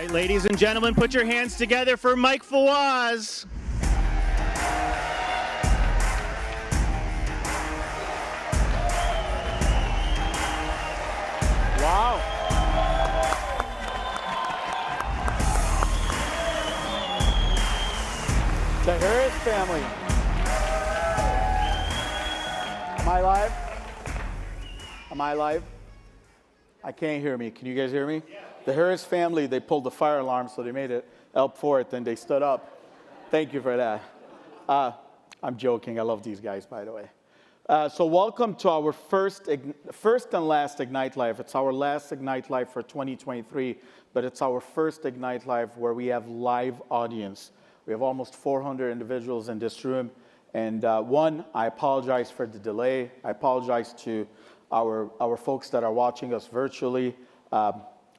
right, ladies and gentlemen, put your hands together for Mike Fawaz. Wow. The Harris family. Am I live? Am I live? I can't hear me. Can you guys hear me? Yeah. The Harris family, they pulled the fire alarm, so they made it up for it, and they stood up. Thank you for that. I'm joking. I love these guys, by the way. So welcome to our first and last Ignite Live. It's our last Ignite Live for 2023, but it's our first Ignite Live where we have live audience. We have almost 400 individuals in this room. And one, I apologize for the delay. I apologize to our folks that are watching us virtually.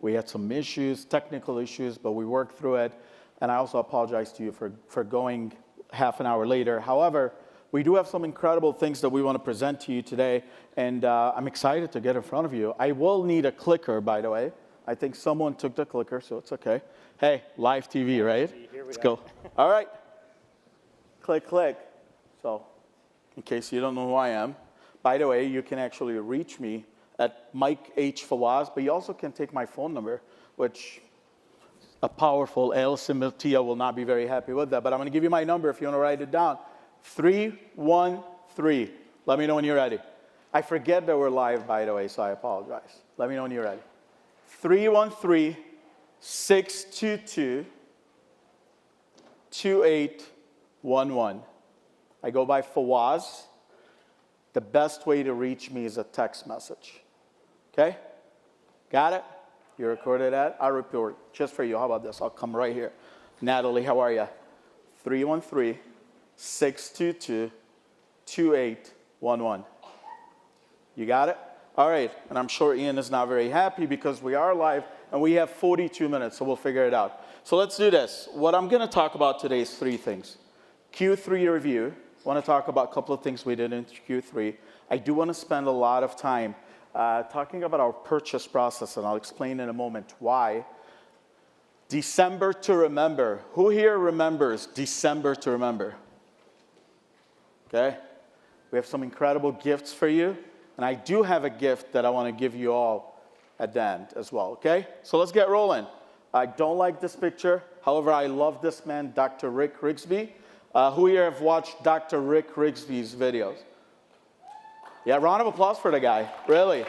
We had some issues, technical issues, but we worked through it. And I also apologize to you for going half an hour later. However, we do have some incredible things that we want to present to you today, and I'm excited to get in front of you. I will need a clicker, by the way. I think someone took the clicker, so it's okay. Hey, live TV, right? Let's go. All right. Click, click. So, in case you don't know who I am, by the way, you can actually reach me at Mike H. Fawaz, but you also can take my phone number, which a powerful Alison Miltia will not be very happy with that, but I'm going to give you my number if you want to write it down. 313. Let me know when you're ready. I forget that we're live, by the way, so I apologize. Let me know when you're ready. 313-622-2811. I go by Fawaz. The best way to reach me is a text message. Okay? Got it? You recorded that? I'll report just for you. How about this? I'll come right here. Natalie, how are you? 313-622-2811. You got it? All right. And I'm sure Ian is not very happy because we are live and we have 42 minutes, so we'll figure it out. So let's do this. What I'm going to talk about today is three things. Q3 review. I want to talk about a couple of things we did in Q3. I do want to spend a lot of time talking about our purchase process, and I'll explain in a moment why. December to remember. Who here remembers December to remember? Okay? We have some incredible gifts for you, and I do have a gift that I want to give you all at the end as well, okay? So let's get rolling. I don't like this picture. However, I love this man, Dr. Rick Rigsby. Who here have watched Dr. Rick Rigsby's videos? Yeah, round of applause for the guy, really.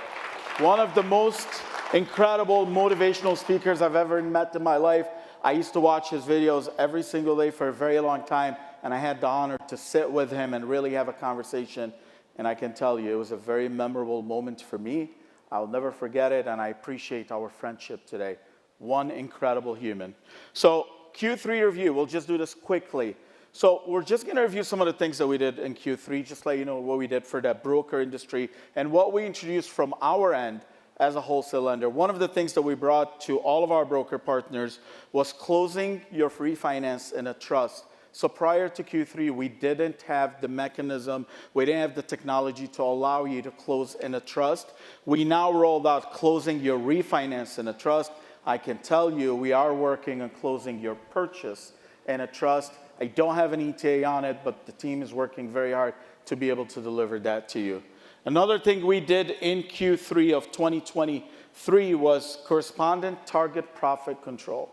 One of the most incredible motivational speakers I've ever met in my life. I used to watch his videos every single day for a very long time, and I had the honor to sit with him and really have a conversation. And I can tell you, it was a very memorable moment for me. I'll never forget it, and I appreciate our friendship today. One incredible human. So Q3 review, we'll just do this quickly. So we're just going to review some of the things that we did in Q3, just let you know what we did for that broker industry and what we introduced from our end as a wholesale lender. One of the things that we brought to all of our broker partners was closing your refinance in a trust. So prior to Q3, we didn't have the mechanism, we didn't have the technology to allow you to close in a trust. We now rolled out closing your refinance in a trust. I can tell you we are working on closing your purchase in a trust. I don't have an ETA on it, but the team is working very hard to be able to deliver that to you. Another thing we did in Q3 of 2023 was Correspondent Target Profit Control.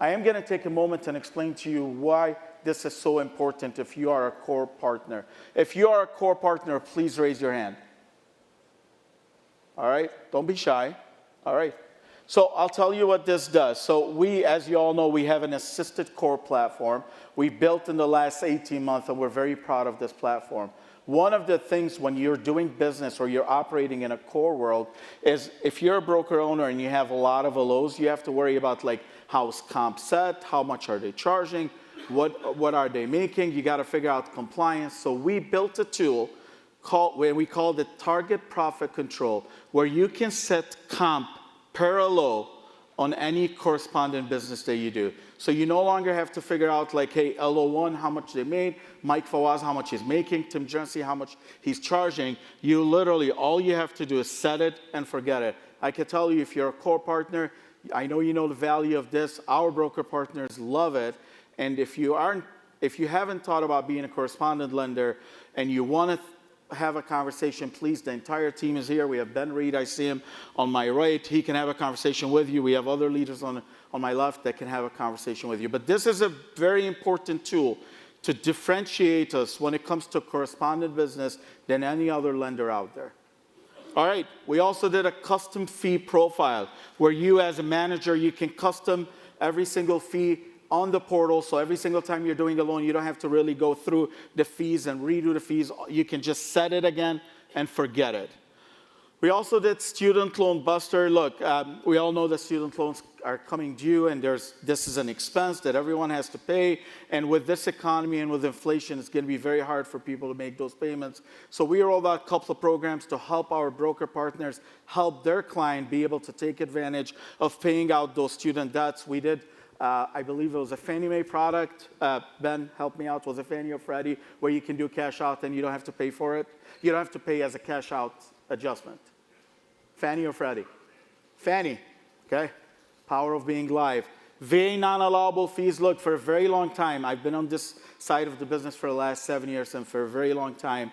I am going to take a moment and explain to you why this is so important if you are a core partner. If you are a core partner, please raise your hand. All right? Don't be shy. All right. So I'll tell you what this does. So we, as you all know, we have an assisted core platform we built in the last 18 months, and we're very proud of this platform. One of the things when you're doing business or you're operating in a core world is if you're a broker owner and you have a lot of LOs, you have to worry about like how's comp set, how much are they charging, what are they making, you got to figure out compliance. So we built a tool where we called it Target Profit Control, where you can set comp per LO on any correspondent business that you do. So you no longer have to figure out like, hey, LO1, how much they made, Mike Fawaz, how much he's making, Tim Jonesy, how much he's charging. You literally, all you have to do is set it and forget it. I can tell you if you're a core partner, I know you know the value of this. Our broker partners love it. And if you haven't thought about being a correspondent lender and you want to have a conversation, please, the entire team is here. We have Ben Reed, I see him on my right. He can have a conversation with you. We have other leaders on my left that can have a conversation with you. But this is a very important tool to differentiate us when it comes to correspondent business than any other lender out there. All right, we also did a custom fee profile where you as a manager, you can custom every single fee on the portal. So every single time you're doing a loan, you don't have to really go through the fees and redo the fees. You can just set it again and forget it. We also did Student Loan Buster. Look, we all know that student loans are coming due, and this is an expense that everyone has to pay. And with this economy and with inflation, it's going to be very hard for people to make those payments. So we rolled out a couple of programs to help our broker partners help their client be able to take advantage of paying out those student debts. We did, I believe it was a Fannie Mae product. Ben, help me out. Was it Fannie or Freddie, where you can do cash out and you don't have to pay for it? You don't have to pay as a cash out adjustment. Fannie or Freddie? Fannie, okay? Power of being live. VA non-allowable fees. Look, for a very long time, I've been on this side of the business for the last 7 years, and for a very long time,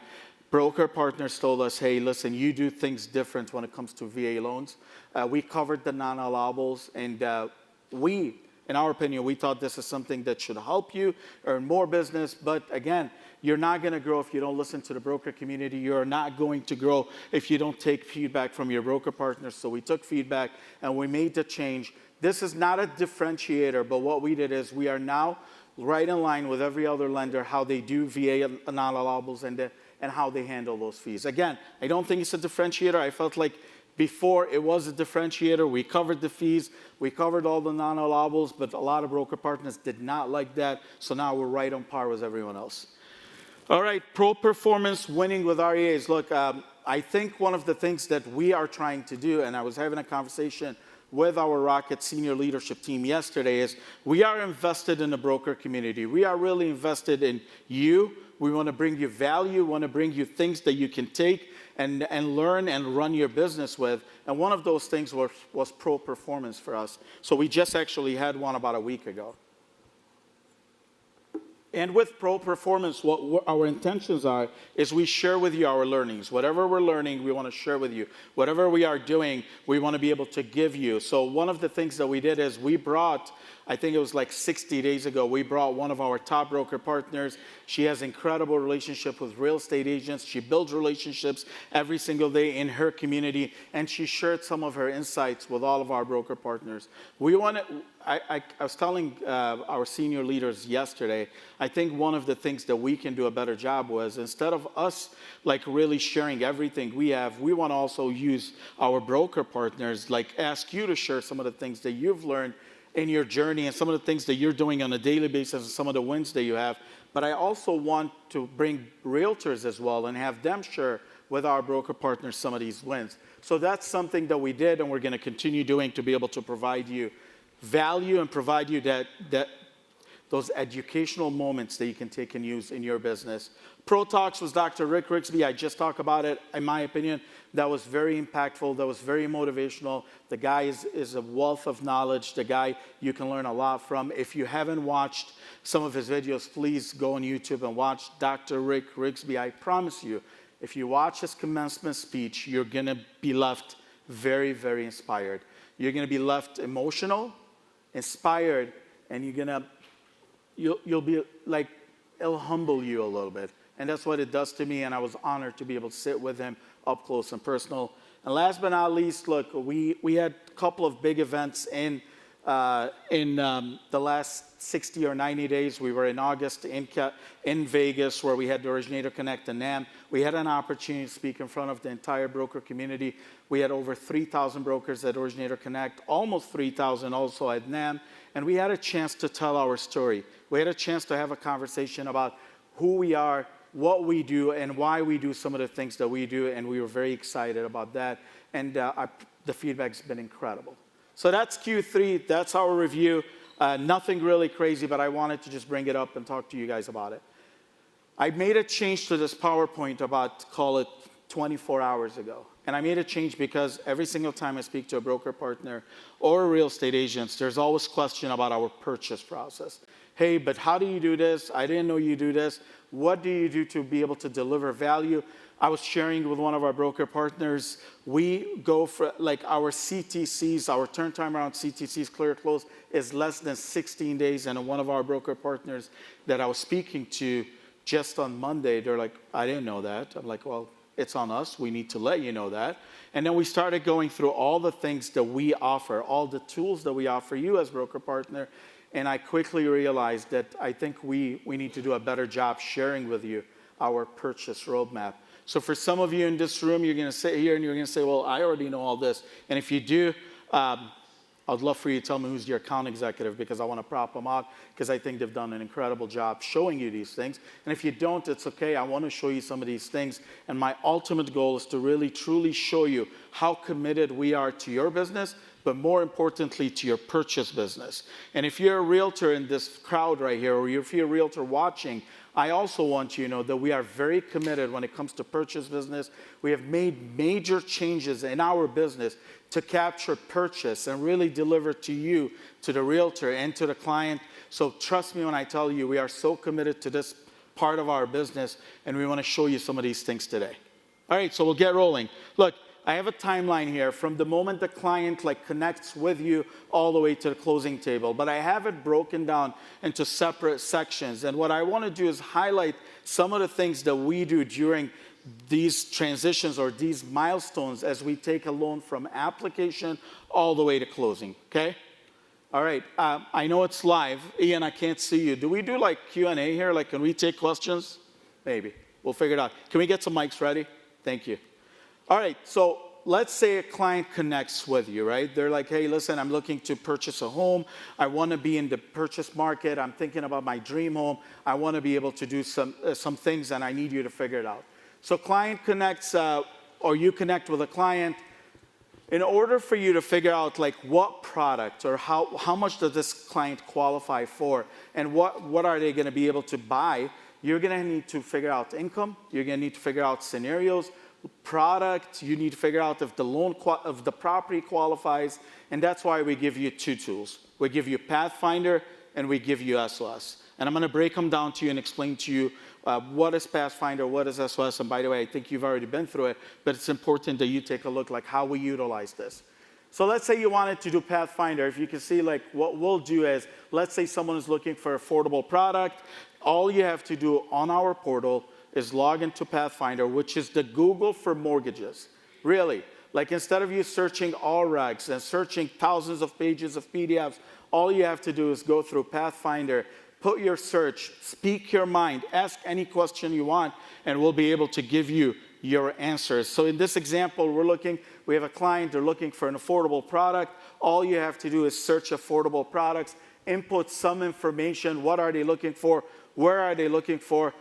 broker partners told us, hey, listen, you do things different when it comes to VA loans. We covered the non-allowables, and in our opinion, we thought this is something that should help you earn more business. But again, you're not going to grow if you don't listen to the broker community. You're not going to grow if you don't take feedback from your broker partners. So we took feedback and we made the change. This is not a differentiator, but what we did is we are now right in line with every other lender, how they do VA non-allowables and how they handle those fees. Again, I don't think it's a differentiator. I felt like before it was a differentiator. We covered the fees, we covered all the non-allowables, but a lot of broker partners did not like that. So now we're right on par with everyone else. All right, pro performance winning with REAs. Look, I think one of the things that we are trying to do, and I was having a conversation with our Rocket senior leadership team yesterday, is we are invested in the broker community. We are really invested in you. We want to bring you value, want to bring you things that you can take and learn and run your business with. And one of those things was pro performance for us. So we just actually had one about a week ago. And with pro performance, what our intentions are is we share with you our learnings. Whatever we're learning, we want to share with you. Whatever we are doing, we want to be able to give you. So one of the things that we did is we brought, I think it was like 60 days ago, we brought one of our top broker partners. She has incredible relationship with real estate agents. She builds relationships every single day in her community, and she shared some of her insights with all of our broker partners. We want to, I was telling our senior leaders yesterday, I think one of the things that we can do a better job was, instead of us like really sharing everything we have, we want to also use our broker partners, like ask you to share some of the things that you've learned in your journey and some of the things that you're doing on a daily basis and some of the wins that you have. But I also want to bring realtors as well and have them share with our broker partners some of these wins. So that's something that we did and we're going to continue doing to be able to provide you value and provide you those educational moments that you can take and use in your business. Pro Talks was Dr. Rigsby. I just talked about it. In my opinion, that was very impactful. That was very motivational. The guy is a wealth of knowledge. The guy you can learn a lot from. If you haven't watched some of his videos, please go on YouTube and watch Dr. Rigsby. I promise you, if you watch his commencement speech, you're going to be left very, very inspired. You're going to be left emotional, inspired, and you'll be like, it'll humble you a little bit. And that's what it does to me, and I was honored to be able to sit with him up close and personal. And last but not least, look, we had a couple of big events in the last 60 or 90 days. We were in August in Vegas, where we had the Originator Connect and NAMB. We had an opportunity to speak in front of the entire broker community. We had over 3,000 brokers at Originator Connect, almost 3,000 also at NAMB. And we had a chance to tell our story. We had a chance to have a conversation about who we are, what we do, and why we do some of the things that we do. And we were very excited about that. And the feedback's been incredible. So that's Q3. That's our review. Nothing really crazy, but I wanted to just bring it up and talk to you guys about it. I made a change to this PowerPoint about, call it 24 hours ago. And I made a change because every single time I speak to a broker partner or real estate agents, there's always question about our purchase process. Hey, but how do you do this? I didn't know you do this. What do you do to be able to deliver value? I was sharing with one of our broker partners, we go for like our CTCs, our turn time around CTCs, clear close, is less than 16 days. And one of our broker partners that I was speaking to just on Monday, they're like, I didn't know that. I'm like, well, it's on us. We need to let you know that. And then we started going through all the things that we offer, all the tools that we offer you as broker partner. And I quickly realized that I think we need to do a better job sharing with you our purchase roadmap. So for some of you in this room, you're going to sit here and you're going to say, well, I already know all this. And if you do, I'd love for you to tell me who's your account executive, because I want to prop them out, because I think they've done an incredible job showing you these things. And if you don't, it's okay. I want to show you some of these things. And my ultimate goal is to really, truly show you how committed we are to your business, but more importantly, to your purchase business. And if you're a realtor in this crowd right here, or if you're a realtor watching, I also want you to know that we are very committed when it comes to purchase business. We have made major changes in our business to capture purchase and really deliver to you, to the realtor, and to the client. So trust me when I tell you, we are so committed to this part of our business, and we want to show you some of these things today. All right, so we'll get rolling. Look, I have a timeline here from the moment the client connects with you all the way to the closing table, but I have it broken down into separate sections. And what I want to do is highlight some of the things that we do during these transitions or these milestones as we take a loan from application all the way to closing, okay? All right, I know it's live. Ian, I can't see you. Do we do Q&A here? Can we take questions? Maybe. We'll figure it out. Can we get some mics ready? Thank you. All right, so let's say a client connects with you, right? They're like, hey, listen, I'm looking to purchase a home. I want to be in the purchase market. I'm thinking about my dream home. I want to be able to do some things, and I need you to figure it out. So client connects, or you connect with a client. In order for you to figure out what product or how much does this client qualify for, and what are they going to be able to buy, you're going to need to figure out income. You're going to need to figure out scenarios, product. You need to figure out if the property qualifies, and that's why we give you two tools. We give you Pathfinder and we give you SOS. And I'm going to break them down to you and explain to you what is Pathfinder, what is SOS. And by the way, I think you've already been through it, but it's important that you take a look how we utilize this. So let's say you wanted to do Pathfinder. If you can see, what we'll do is, let's say someone is looking for affordable product. All you have to do on our portal is log into Pathfinder, which is the Google for mortgages. Really, instead of you searching all regs and searching thousands of pages of PDFs, all you have to do is go through Pathfinder, put your search, speak your mind, ask any question you want, and we'll be able to give you your answers. So in this example, we have a client, they're looking for an affordable product. All you have to do is search affordable products, input some information. What are they looking for? Where are they looking for?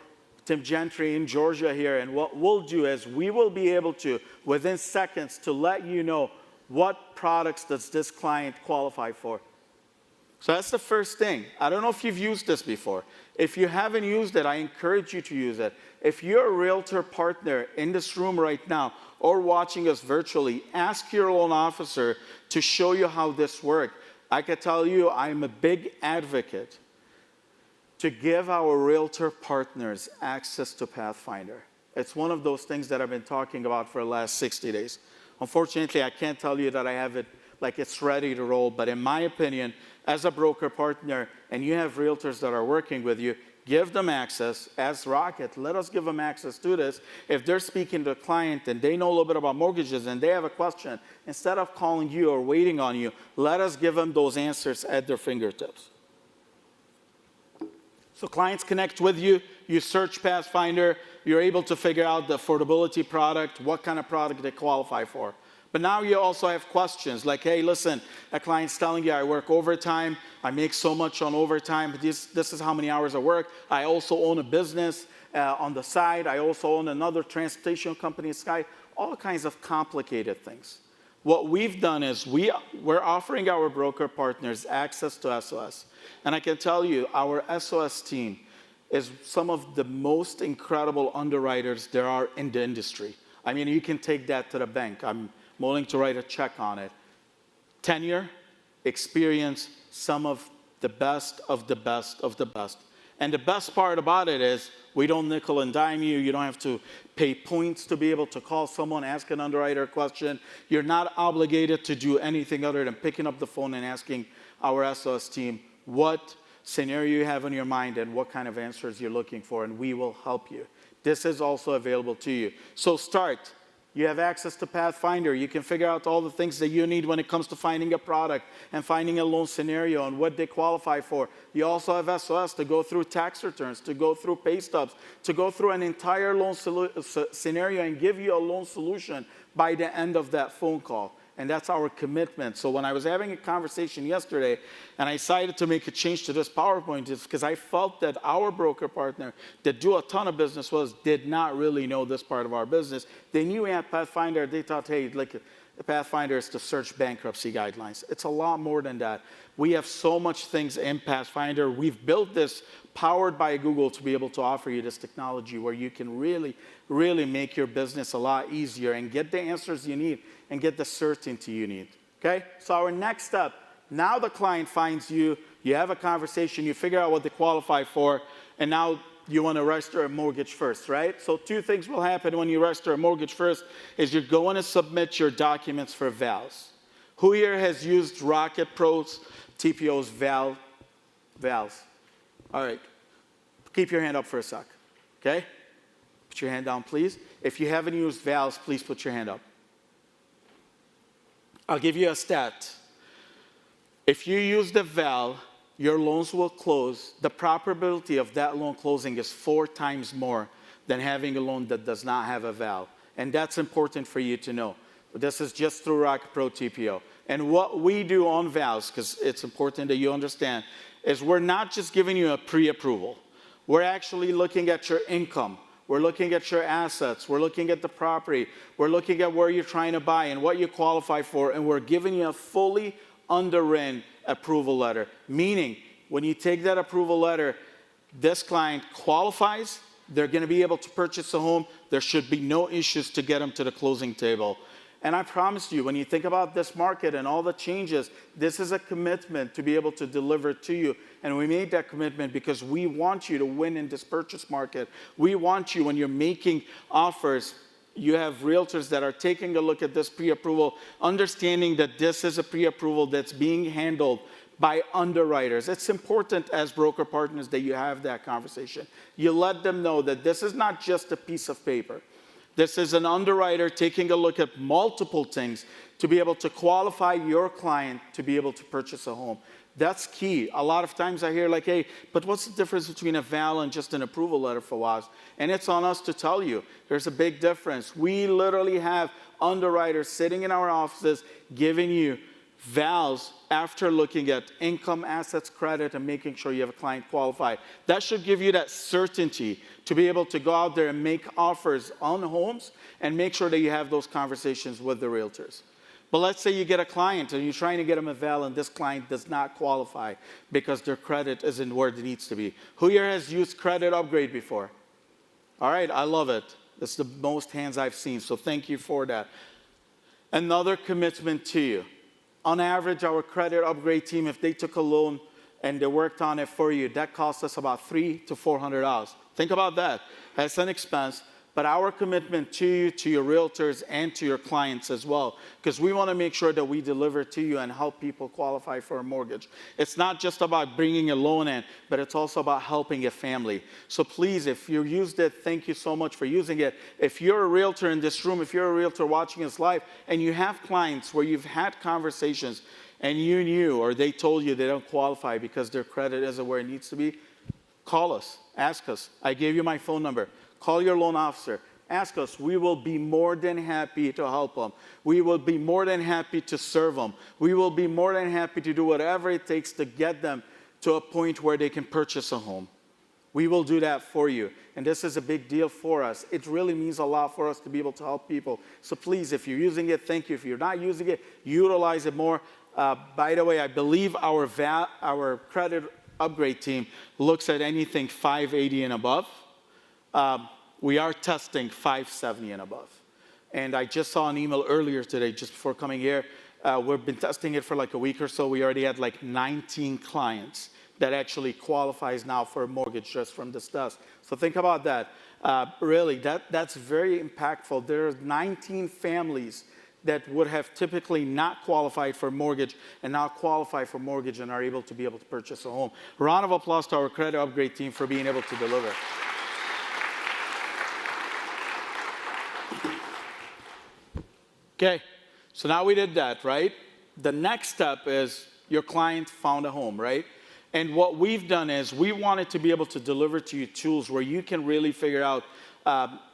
Tim Gentry in Georgia here, and what we'll do is we will be able to, within seconds, to let you know what products does this client qualify for. So that's the first thing. I don't know if you've used this before. If you haven't used it, I encourage you to use it. If you're a realtor partner in this room right now or watching us virtually, ask your loan officer to show you how this works. I can tell you I'm a big advocate to give our realtor partners access to Pathfinder. It's one of those things that I've been talking about for the last 60 days. Unfortunately, I can't tell you that I have it it's ready to roll, but in my opinion, as a broker partner, and you have realtors that are working with you, give them access. As Rocket, let us give them access to this. If they're speaking to a client and they know a little bit about mortgages and they have a question, instead of calling you or waiting on you, let us give them those answers at their fingertips. So clients connect with you, you search Pathfinder, you're able to figure out the affordability product, what kind of product they qualify for. But now you also have questions like, hey, listen, a client's telling you I work overtime, I make so much on overtime, this is how many hours I work. I also own a business on the side. I also own another transportation company side, all kinds of complicated things. What we've done is we're offering our broker partners access to SOS. And I can tell you, our SOS team is some of the most incredible underwriters there are in the industry. I mean, you can take that to the bank. I'm willing to write a check on it. Tenure, experience, some of the best of the best of the best. And the best part about it is we don't nickel and dime you. You don't have to pay points to be able to call someone, ask an underwriter a question. You're not obligated to do anything other than picking up the phone and asking our SOS team what scenario you have in your mind and what kind of answers you're looking for, and we will help you. This is also available to you. So start. You have access to Pathfinder. You can figure out all the things that you need when it comes to finding a product and finding a loan scenario and what they qualify for. You also have SOS to go through tax returns, to go through pay stubs, to go through an entire loan scenario and give you a loan solution by the end of that phone call. And that's our commitment. So when I was having a conversation yesterday and I decided to make a change to this PowerPoint, it's because I felt that our broker partner that do a ton of business with us did not really know this part of our business. They knew we had Pathfinder. They thought, hey, like Pathfinder is to search bankruptcy guidelines. It's a lot more than that. We have so much things in Pathfinder. We've built this powered by Google to be able to offer you this technology where you can really, really make your business a lot easier and get the answers you need and get the certainty you need, okay? So our next step, now the client finds you, you have a conversation, you figure out what they qualify for, and now you want to register a mortgage first, right? So two things will happen when you register a mortgage first is you're going to submit your documents for vals. Who here has used Rocket Pro's, TPO's vals? All right, keep your hand up for a sec, okay? Put your hand down, please. If you haven't used vals, please put your hand up. I'll give you a stat. If you use the val, your loans will close. The probability of that loan closing is 4 times more than having a loan that does not have a val. And that's important for you to know. This is just through Rocket Pro TPO. And what we do on vals, because it's important that you understand, is we're not just giving you a pre-approval. We're actually looking at your income. We're looking at your assets. We're looking at the property. We're looking at where you're trying to buy and what you qualify for, and we're giving you a fully underwritten approval letter. Meaning, when you take that approval letter, this client qualifies, they're going to be able to purchase a home. There should be no issues to get them to the closing table. And I promise you, when you think about this market and all the changes, this is a commitment to be able to deliver to you. And we made that commitment because we want you to win in this purchase market. We want you, when you're making offers, you have realtors that are taking a look at this pre-approval, understanding that this is a pre-approval that's being handled by underwriters. It's important as broker partners that you have that conversation. You let them know that this is not just a piece of paper. This is an underwriter taking a look at multiple things to be able to qualify your client to be able to purchase a home. That's key. A lot of times I hear like, hey, but what's the difference between a val and just an approval letter for Fawaz? And it's on us to tell you. There's a big difference. We literally have underwriters sitting in our offices giving you vals after looking at income, assets, credit, and making sure you have a client qualified. That should give you that certainty to be able to go out there and make offers on homes and make sure that you have those conversations with the realtors. But let's say you get a client and you're trying to get them a val and this client does not qualify because their credit isn't where it needs to be. Who here has used Credit Upgrade before? All right, I love it. That's the most hands I've seen, so thank you for that. Another commitment to you. On average, our Credit Upgrade team, if they took a loan and they worked on it for you, that cost us about $300 to $400. Think about that. That's an expense. But our commitment to you, to your realtors, and to your clients as well, because we want to make sure that we deliver to you and help people qualify for a mortgage. It's not just about bringing a loan in, but it's also about helping a family. So please, if you used it, thank you so much for using it. If you're a realtor in this room, if you're a realtor watching us live, and you have clients where you've had conversations and you knew or they told you they don't qualify because their credit isn't where it needs to be, call us, ask us. I gave you my phone number. Call your loan officer. Ask us. We will be more than happy to help them. We will be more than happy to serve them. We will be more than happy to do whatever it takes to get them to a point where they can purchase a home. We will do that for you. And this is a big deal for us. It really means a lot for us to be able to help people. So please, if you're using it, thank you. If you're not using it, utilize it more. By the way, I believe our Credit Upgrade team looks at anything 580 and above. We are testing 570 and above. And I just saw an email earlier today, just before coming here. We've been testing it for like a week or so. We already had like 19 clients that actually qualifies now for a mortgage just from this test. So think about that. Really, that's very impactful. There's 19 families that would have typically not qualified for mortgage and now qualify for mortgage and are able to purchase a home. Round of applause to our credit upgrade team for being able to deliver. Okay, so now we did that, right? The next step is your client found a home, right? And what we've done is we wanted to be able to deliver to you tools where you can really figure out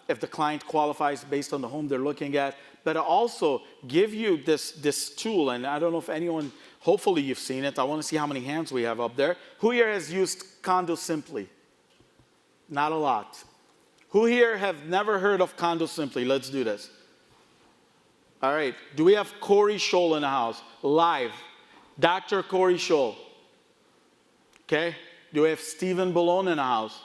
if the client qualifies based on the home they're looking at, but also give you this tool. And I don't know if anyone, hopefully you've seen it. I want to see how many hands we have up there. Who here has used Condo Simply? Not a lot. Who here have never heard of Condo Simply? Let's do this. All right, do we have Corey Scholl in the house? Live. Dr. Corey Scholl. Okay, do we have Stephen Ballone in the house?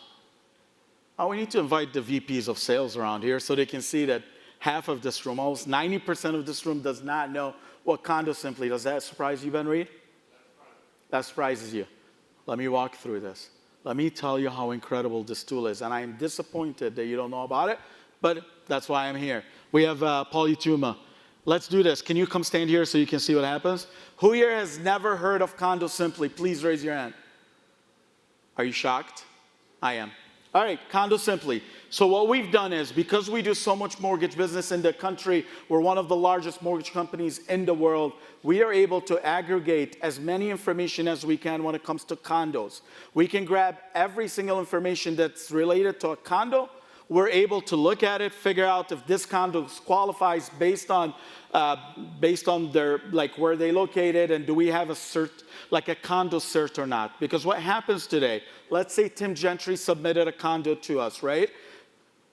Oh, we need to invite the VPs of sales around here so they can see that half of this room, almost 90% of this room does not know what Condo Simply. Does that surprise you, Ben Reed? That surprises you. Let me walk through this. Let me tell you how incredible this tool is. And I am disappointed that you don't know about it, but that's why I'm here. We have Paul Yatuma. Let's do this. Can you come stand here so you can see what happens? Who here has never heard of Condo Simply? Please raise your hand. Are you shocked? I am. All right, Condo Simply. So what we've done is, because we do so much mortgage business in the country, we're one of the largest mortgage companies in the world, we are able to aggregate as many information as we can when it comes to condos. We can grab every single information that's related to a condo. We're able to look at it, figure out if this condo qualifies based on their, like, where they located, and do we have a cert, like a condo cert or not. Because what happens today, let's say Tim Gentry submitted a condo to us, right?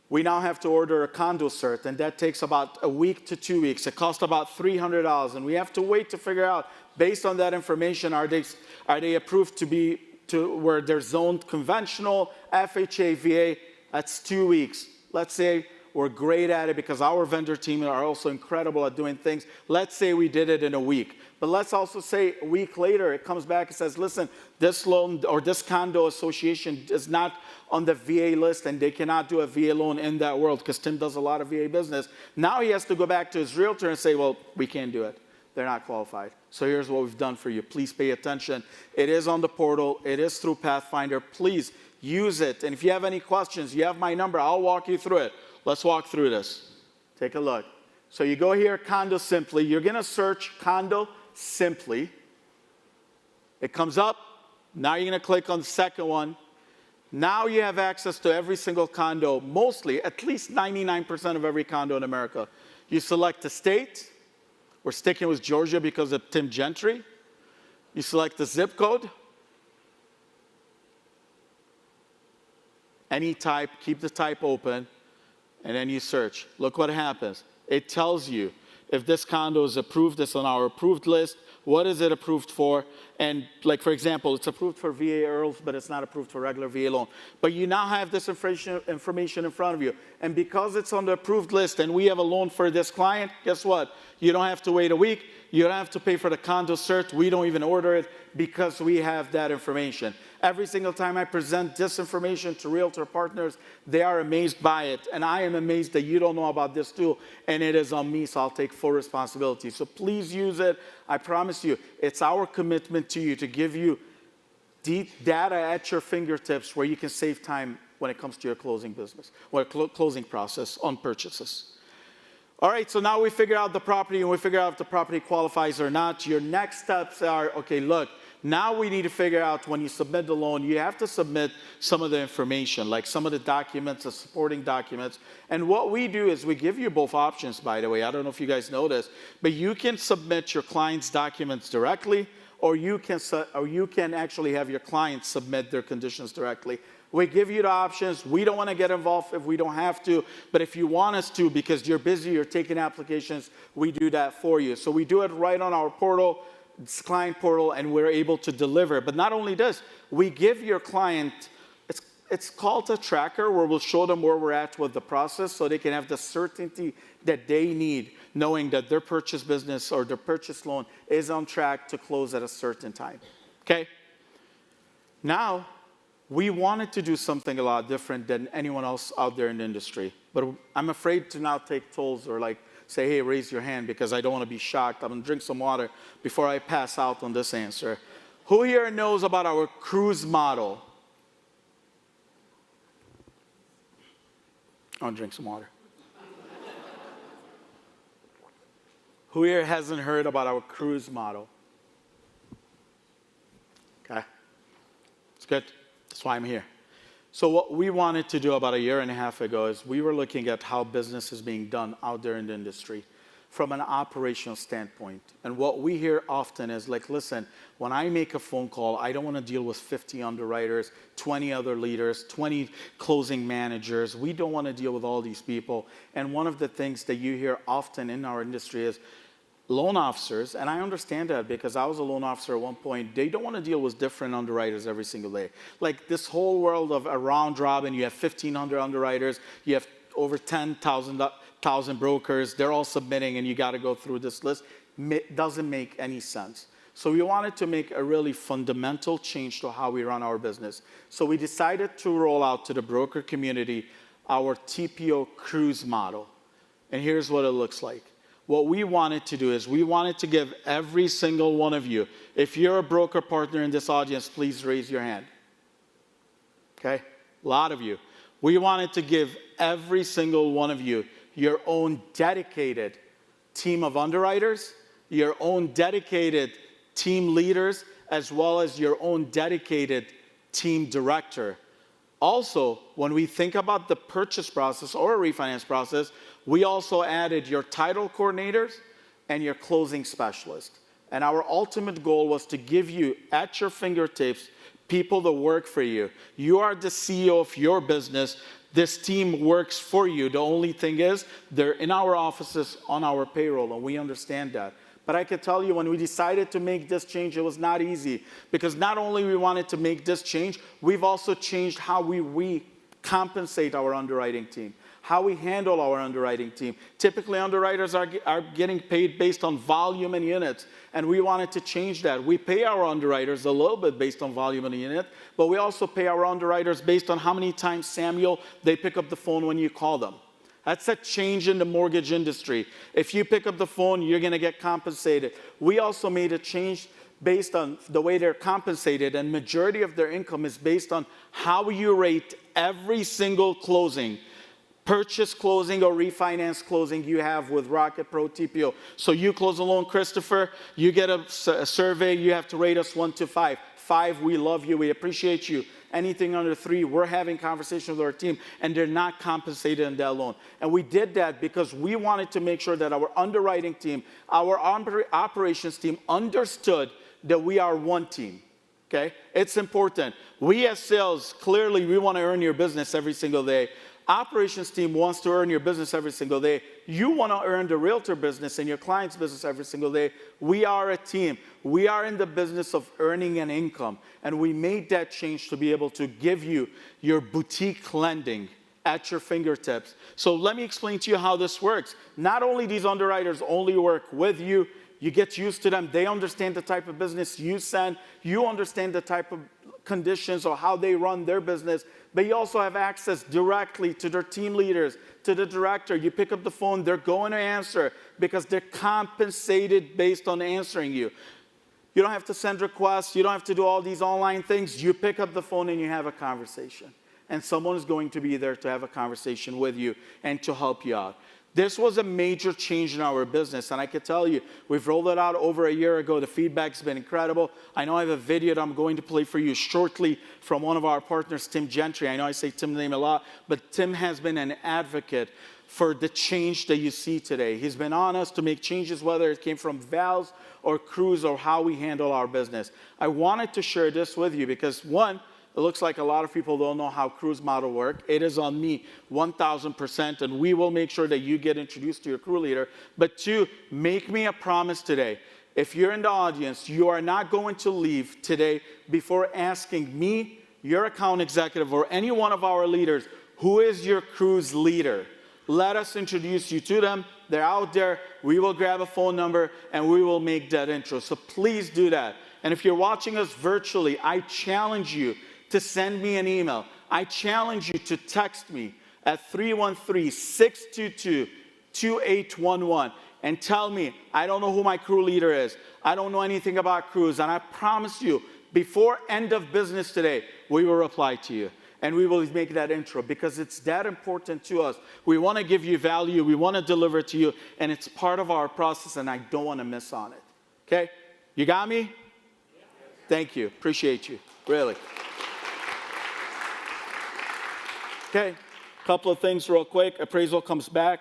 We now have to order a condo cert, and that takes about a week to 2 weeks. It costs about $300, and we have to wait to figure out, based on that information, are they approved to where they're zoned conventional, FHA, VA. That's 2 weeks. Let's say we're great at it because our vendor team are also incredible at doing things. Let's say we did it in a week. But let's also say a week later, it comes back and says, listen, this loan or this condo association is not on the VA list and they cannot do a VA loan in that world because Tim does a lot of VA business. Now he has to go back to his realtor and say, well, we can't do it. They're not qualified. So here's what we've done for you. Please pay attention. It is on the portal. It is through Pathfinder. Please use it. And if you have any questions, you have my number. I'll walk you through it. Let's walk through this. Take a look. So you go here, Condo Simply. You're going to search Condo Simply. It comes up. Now you're going to click on the second one. Now you have access to every single condo, mostly, at least 99% of every condo in America. You select the state. We're sticking with Georgia because of Tim Gentry. You select the zip code. Any type, keep the type open, and then you search. Look what happens. It tells you if this condo is approved, it's on our approved list, what is it approved for, and like, for example, it's approved for VA IRRRLs, but it's not approved for regular VA loan. But you now have this information in front of you, and because it's on the approved list and we have a loan for this client, guess what? You don't have to wait a week. You don't have to pay for the condo cert. We don't even order it because we have that information. Every single time I present this information to realtor partners, they are amazed by it. And I am amazed that you don't know about this tool. And it is on me, so I'll take full responsibility. So please use it. I promise you, it's our commitment to you to give you deep data at your fingertips where you can save time when it comes to your closing business, or closing process on purchases. All right, so now we figure out the property and we figure out if the property qualifies or not. Your next steps are, okay, look, now we need to figure out when you submit the loan, you have to submit some of the information, like some of the documents, the supporting documents. And what we do is we give you both options, by the way. I don't know if you guys know this, but you can submit your client's documents directly, or you can actually have your client submit their conditions directly. We give you the options. We don't want to get involved if we don't have to, but if you want us to, because you're busy, you're taking applications, we do that for you. So we do it right on our portal, it's client portal, and we're able to deliver. But not only this, we give your client, it's called a tracker where we'll show them where we're at with the process so they can have the certainty that they need, knowing that their purchase business or their purchase loan is on track to close at a certain time, okay? Now, we wanted to do something a lot different than anyone else out there in the industry, but I'm afraid to now take tolls or like say, hey, raise your hand because I don't want to be shocked. I'm going to drink some water before I pass out on this answer. Who here knows about our cruise model? I'll drink some water. Who here hasn't heard about our cruise model? Okay, it's good. That's why I'm here. So what we wanted to do about a year and a half ago is we were looking at how business is being done out there in the industry from an operational standpoint. And what we hear often is like, listen, when I make a phone call, I don't want to deal with 50 underwriters, 20 other leaders, 20 closing managers. We don't want to deal with all these people. And one of the things that you hear often in our industry is loan officers, and I understand that because I was a loan officer at one point, they don't want to deal with different underwriters every single day. Like this whole world of a round robin, you have 1,500 underwriters, you have over 10,000 brokers, they're all submitting and you got to go through this list. Doesn't make any sense. So we wanted to make a really fundamental change to how we run our business. So we decided to roll out to the broker community our TPO cruise model. And here's what it looks like. What we wanted to do is we wanted to give every single one of you, if you're a broker partner in this audience, please raise your hand. Okay, a lot of you. We wanted to give every single one of you your own dedicated team of underwriters, your own dedicated team leaders, as well as your own dedicated team director. Also, when we think about the purchase process or a refinance process, we also added your title coordinators and your closing specialist. And our ultimate goal was to give you, at your fingertips, people that work for you. You are the CEO of your business. This team works for you. The only thing is, they're in our offices on our payroll, and we understand that. But I can tell you, when we decided to make this change, it was not easy. Because not only we wanted to make this change, we've also changed how we compensate our underwriting team, how we handle our underwriting team. Typically, underwriters are getting paid based on volume and units, and we wanted to change that. We pay our underwriters a little bit based on volume and unit, but we also pay our underwriters based on how many times, Samuel, they pick up the phone when you call them. That's a change in the mortgage industry. If you pick up the phone, you're going to get compensated. We also made a change based on the way they're compensated, and majority of their income is based on how you rate every single closing, purchase closing or refinance closing you have with Rocket Pro TPO. So you close a loan, Christopher, you get a survey, you have to rate us 1 to 5. 5, we love you, we appreciate you. Anything under 3, we're having conversations with our team, and they're not compensated in that loan. And we did that because we wanted to make sure that our underwriting team, our operations team understood that we are one team, okay? It's important. We as sales, clearly we want to earn your business every single day. Operations team wants to earn your business every single day. You want to earn the realtor business and your client's business every single day. We are a team. We are in the business of earning an income. And we made that change to be able to give you your boutique lending at your fingertips. So let me explain to you how this works. Not only these underwriters only work with you, you get used to them. They understand the type of business you send. You understand the type of conditions or how they run their business. But you also have access directly to their team leaders, to the director. You pick up the phone, they're going to answer because they're compensated based on answering you. You don't have to send requests. You don't have to do all these online things. You pick up the phone and you have a conversation. And someone is going to be there to have a conversation with you and to help you out. This was a major change in our business, and I can tell you, we've rolled it out over a year ago. The feedback's been incredible. I know I have a video that I'm going to play for you shortly from one of our partners, Tim Gentry. I know I say Tim's name a lot, but Tim has been an advocate for the change that you see today. He's been on us to make changes, whether it came from VALs or Cruise or how we handle our business. I wanted to share this with you because, one, it looks like a lot of people don't know how cruise model work. It is on me 1,000%, and we will make sure that you get introduced to your crew leader. But 2, make me a promise today. If you're in the audience, you are not going to leave today before asking me your account executive, or any one of our leaders, who is your cruise leader. Let us introduce you to them. They're out there. We will grab a phone number and we will make that intro. So please do that. And if you're watching us virtually, I challenge you to send me an email. I challenge you to text me at 313-622-2811 and tell me, I don't know who my crew leader is. I don't know anything about cruise. And I promise you, before end of business today, we will reply to you. And we will make that intro because it's that important to us. We want to give you value. We want to deliver it to you. And it's part of our process, and I don't want to miss on it. Okay? You got me? Thank you. Appreciate you. Really. Okay. A couple of things real quick. Appraisal comes back.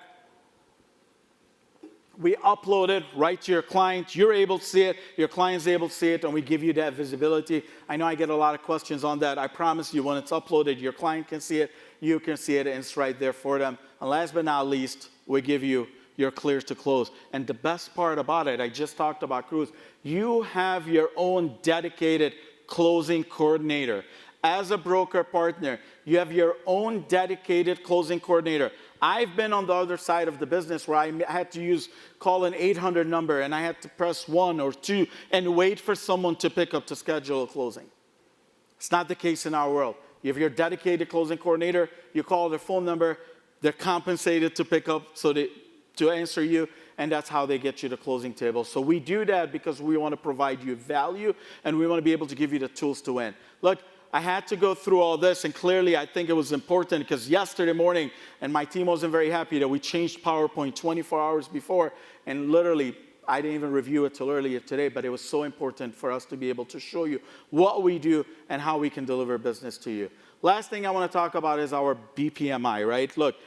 We upload it right to your client. You're able to see it. Your client's able to see it, and we give you that visibility. I know I get a lot of questions on that. I promise you, when it's uploaded, your client can see it, you can see it, and it's right there for them. And last but not least, we give you your clears to close. And the best part about it, I just talked about cruise, you have your own dedicated closing coordinator. As a broker partner, you have your own dedicated closing coordinator. I've been on the other side of the business where I had to call an 800 number and I had to press 1 or 2 and wait for someone to pick up to schedule a closing. It's not the case in our world. You have your dedicated closing coordinator, you call their phone number, they're compensated to pick up to answer you, and that's how they get you to the closing table. So we do that because we want to provide you value and we want to be able to give you the tools to win. Look, I had to go through all this, and clearly I think it was important because yesterday morning, and my team wasn't very happy that we changed PowerPoint 24 hours before, and literally I didn't even review it till earlier today, but it was so important for us to be able to show you what we do and how we can deliver business to you. Last thing I want to talk about is our BPMI, right? Look,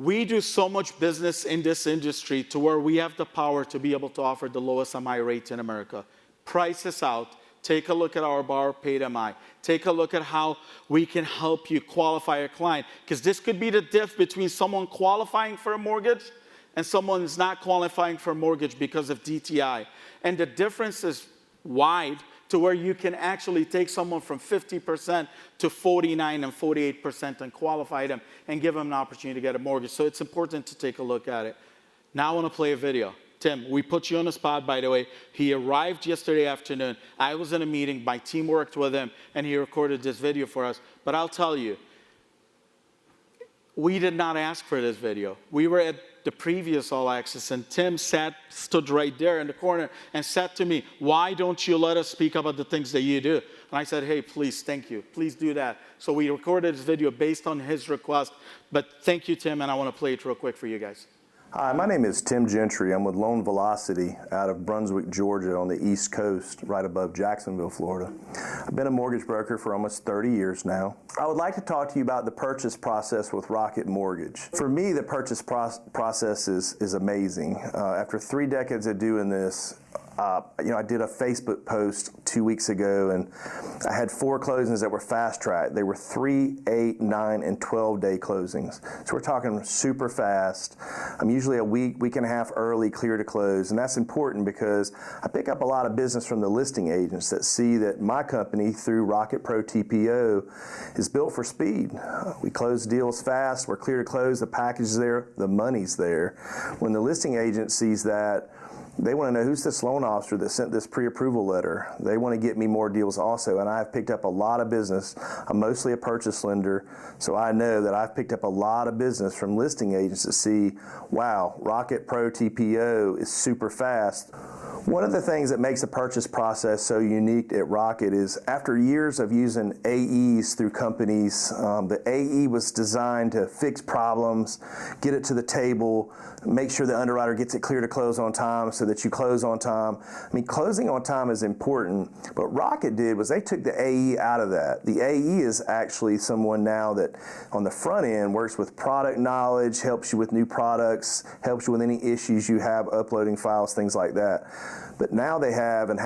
we do so much business in this industry to where we have the power to be able to offer the lowest MI rates in America. Price this out. Take a look at our bar paid MI. Take a look at how we can help you qualify a client. Because this could be the diff between someone qualifying for a mortgage and someone is not qualifying for a mortgage because of DTI. And the difference is wide to where you can actually take someone from 50% to 49 and 48% and qualify them and give them an opportunity to get a mortgage. So it's important to take a look at it. Now I want to play a video. Tim, we put you on the spot, by the way. He arrived yesterday afternoon. I was in a meeting. My team worked with him, and he recorded this video for us. But I'll tell you, we did not ask for this video. We were at the previous All Access, and Tim stood right there in the corner and said to me, why don't you let us speak about the things that you do? And I said, hey, please, thank you. Please do that. So we recorded this video based on his request. But thank you, Tim, and I want to play it real quick for you guys. Hi, my name is Tim Gentry. I'm with Loan Velocity out of Brunswick, Georgia on the East Coast, right above Jacksonville, Florida. I've been a mortgage broker for almost 30 years now. I would like to talk to you about the purchase process with Rocket Mortgage. For me, the purchase process is amazing. After 3 decades of doing this, I did a Facebook post 2 weeks ago, and I had 4 closings that were fast tracked. They were 3, 8, 9, and 12-day closings. So we're talking super fast. I'm usually a week and a half early, clear to close, and that's important because I pick up a lot of business from the listing agents that see that my company, through Rocket Pro TPO, is built for speed. We close deals fast. We're clear to close. The package is there. The money's there. When the listing agent sees that, they want to know who's this loan officer that sent this pre-approval letter. They want to get me more deals also, and I've picked up a lot of business. I'm mostly a purchase lender, so I know that I've picked up a lot of business from listing agents that see, wow, Rocket Pro TPO is super fast. One of the things that makes the purchase process so unique at Rocket is after years of using AEs through companies, the AE was designed to fix problems, get it to the table, make sure the underwriter gets it clear to close on time so that you close on time. I mean, closing on time is important, but Rocket did was they took the AE out of that. The AE is actually someone now that on the front end works with product knowledge, helps you with new products, helps you with any issues you have uploading files, things like that. But now they have, and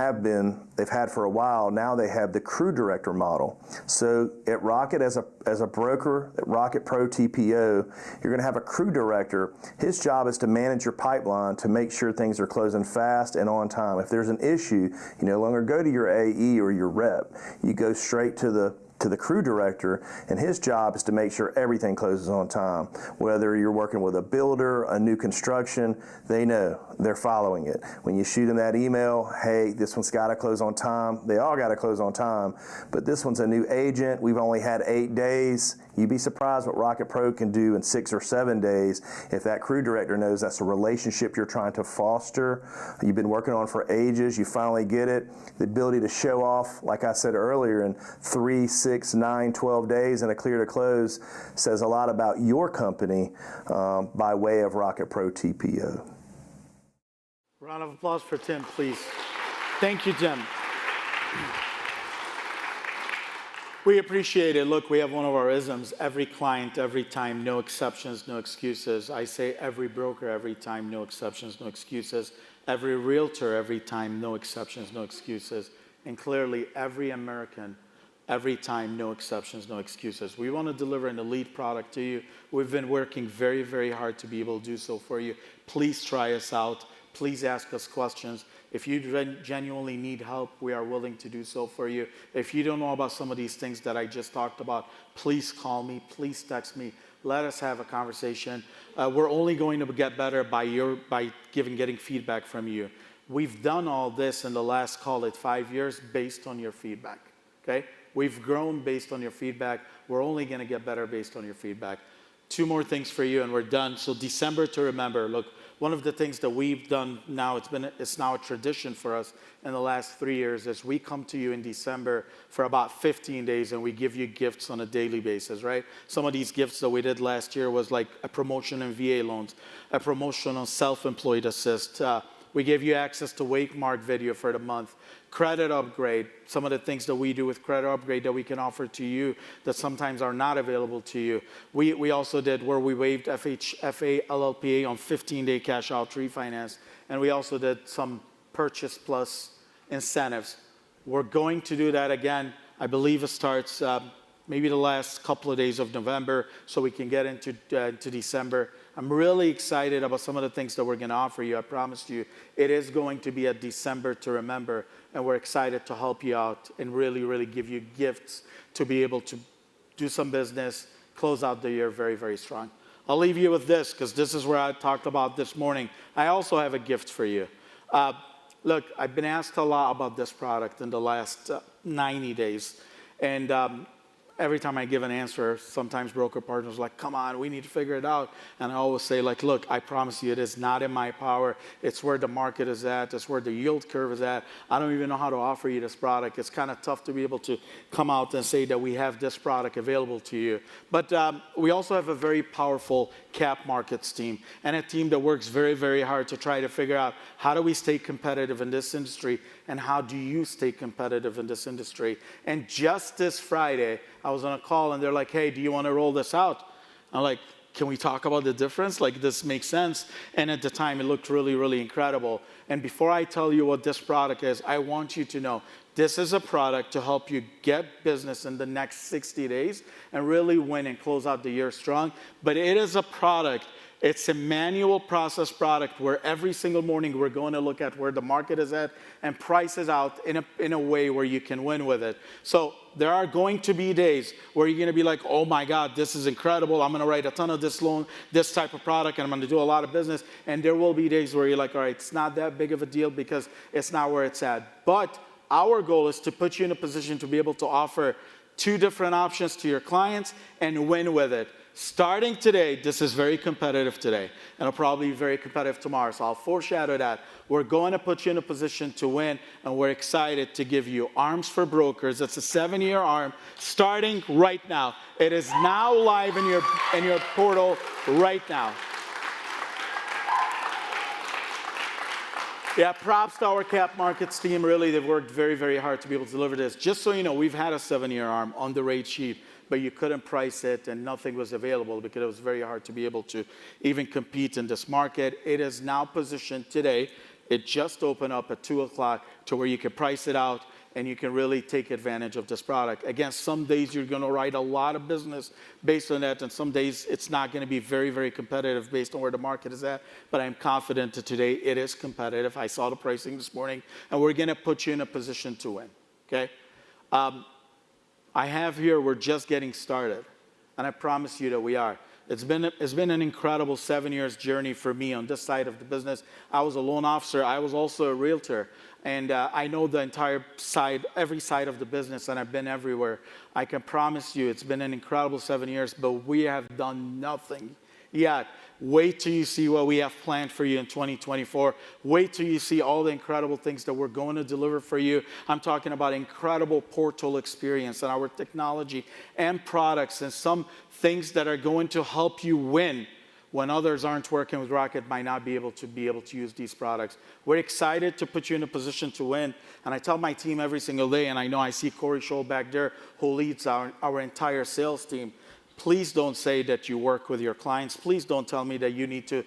they've had for a while, now they have the crew director model. So at Rocket, as a broker, at Rocket Pro TPO, you're going to have a crew director. His job is to manage your pipeline to make sure things are closing fast and on time. If there's an issue, you no longer go to your AE or your rep. You go straight to the to the crew director, and his job is to make sure everything closes on time. Whether you're working with a builder, a new construction, they know, they're following it. When you shoot them that email, hey, this one's got to close on time, they all got to close on time, but this one's a new agent, we've only had 8 days. You'd be surprised what Rocket Pro can do in 6 or 7 days if that crew director knows that's a relationship you're trying to foster, you've been working on for ages, you finally get it. The ability to show off, like I said earlier, in 3, 6, 9, 12 days and a clear to close says a lot about your company by way of Rocket Pro TPO. Round of applause for Tim, please. Thank you, Tim. We appreciate it. Look, we have one of our isms, every client, every time, no exceptions, no excuses. I say every broker, every time, no exceptions, no excuses. Every realtor, every time, no exceptions, no excuses. And clearly, every American, every time, no exceptions, no excuses. We want to deliver an elite product to you. We've been working very, very hard to be able to do so for you. Please try us out. Please ask us questions. If you genuinely need help, we are willing to do so for you. If you don't know about some of these things that I just talked about, please call me, please text me. Let us have a conversation. We're only going to get better by getting feedback from you. We've done all this in the last, call it 5 years, based on your feedback, okay? We've grown based on your feedback. We're only going to get better based on your feedback. 2 more things for you and we're done. So December to remember. Look, one of the things that we've done now, it's now a tradition for us in the last 3 years, is we come to you in December for about 15 days and we give you gifts on a daily basis, right? Some of these gifts that we did last year was like a promotion in VA loans, a promotion on self-employed assist. We gave you access to Wakemark video for the month, credit upgrade, some of the things that we do with credit upgrade that we can offer to you that sometimes are not available to you. We also did where we waived FHA LLPA on 15-day cash out refinance, and we also did some purchase plus incentives. We're going to do that again. I believe it starts maybe the last couple of days of November so we can get into December. I'm really excited about some of the things that we're going to offer you. I promised you it is going to be a December to remember, and we're excited to help you out and really, really give you gifts to be able to do some business, close out the year very, very strong. I'll leave you with this because this is where I talked about this morning. I also have a gift for you. Look, I've been asked a lot about this product in the last 90 days, and every time I give an answer, sometimes broker partners are like, come on, we need to figure it out. And I always say, like, look, I promise you it is not in my power. It's where the market is at. It's where the yield curve is at. I don't even know how to offer you this product. It's kind of tough to be able to come out and say that we have this product available to you. But we also have a very powerful cap markets team and a team that works very, very hard to try to figure out how do we stay competitive in this industry and how do you stay competitive in this industry. And just this Friday, I was on a call and they're like, hey, do you want to roll this out? I'm like, can we talk about the difference? Like, this makes sense. And at the time, it looked really, really incredible. And before I tell you what this product is, I want you to know this is a product to help you get business in the next 60 days and really win and close out the year strong. But it is a product. It's a manual process product where every single morning we're going to look at where the market is at and price it out in a way where you can win with it. So there are going to be days where you're going to be like, oh my God, this is incredible. I'm going to write a ton of this loan, this type of product, and I'm going to do a lot of business. And there will be days where you're like, all right, it's not that big of a deal because it's not where it's at. But our goal is to put you in a position to be able to offer 2 different options to your clients and win with it. Starting today, this is very competitive today, and it'll probably be very competitive tomorrow, so I'll foreshadow that. We're going to put you in a position to win, and we're excited to give you Arms for Brokers. It's a 7-year arm starting right now. It is now live in your portal right now. Yeah, props to our cap markets team. Really, they've worked very, very hard to be able to deliver this. Just so you know, we've had a 7-year arm on the rate sheet, but you couldn't price it and nothing was available because it was very hard to be able to even compete in this market. It is now positioned today. It just opened up at 2 o'clock to where you can price it out and you can really take advantage of this product. Again, some days you're going to write a lot of business based on that, and some days it's not going to be very, very competitive based on where the market is at, but I'm confident that today it is competitive. I saw the pricing this morning, and we're going to put you in a position to win, okay? I have here, we're just getting started. And I promise you that we are. It's been an incredible 7 years journey for me on this side of the business. I was a loan officer. I was also a realtor. And I know the entire side, every side of the business, and I've been everywhere. I can promise you it's been an incredible 7 years, but we have done nothing yet. Wait till you see what we have planned for you in 2024. Wait till you see all the incredible things that we're going to deliver for you. I'm talking about incredible portal experience and our technology and products and some things that are going to help you win when others aren't working with Rocket, might not be able to use these products. We're excited to put you in a position to win. And I tell my team every single day, and I know I see Corey Scholl back there who leads our entire sales team. Please don't say that you work with your clients. Please don't tell me that you need to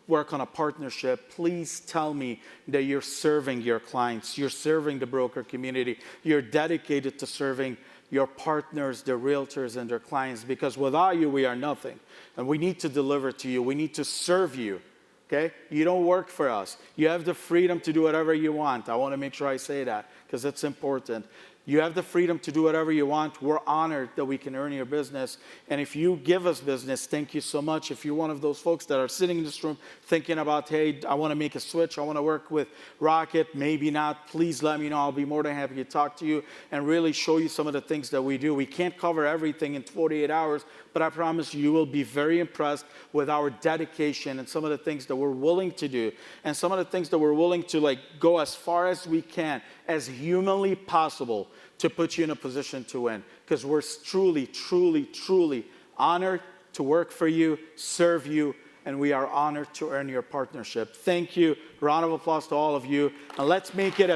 work on a partnership. Please tell me that you're serving your clients. You're serving the broker community. You're dedicated to serving your partners, their realtors, and their clients, because without you, we are nothing. And we need to deliver to you. We need to serve you, okay? You don't work for us. You have the freedom to do whatever you want. I want to make sure I say that, because it's important. You have the freedom to do whatever you want. We're honored that we can earn your business. And if you give us business, thank you so much. If you're one of those folks that are sitting in this room thinking about, hey, I want to make a switch, I want to work with Rocket, maybe not, please let me know. I'll be more than happy to talk to you and really show you some of the things that we do. We can't cover everything in 48 hours, but I promise you will be very impressed with our dedication and some of the things that we're willing to do and some of the things that we're willing to go as far as we can, as humanly possible, to put you in a position to win, because we're truly, truly, truly honored to work for you, serve you, and we are honored to earn your partnership. Thank you. Round of applause to all of you. And let's make it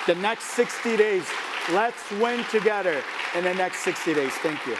the next 60 days. Let's win together in the next 60 days. Thank you.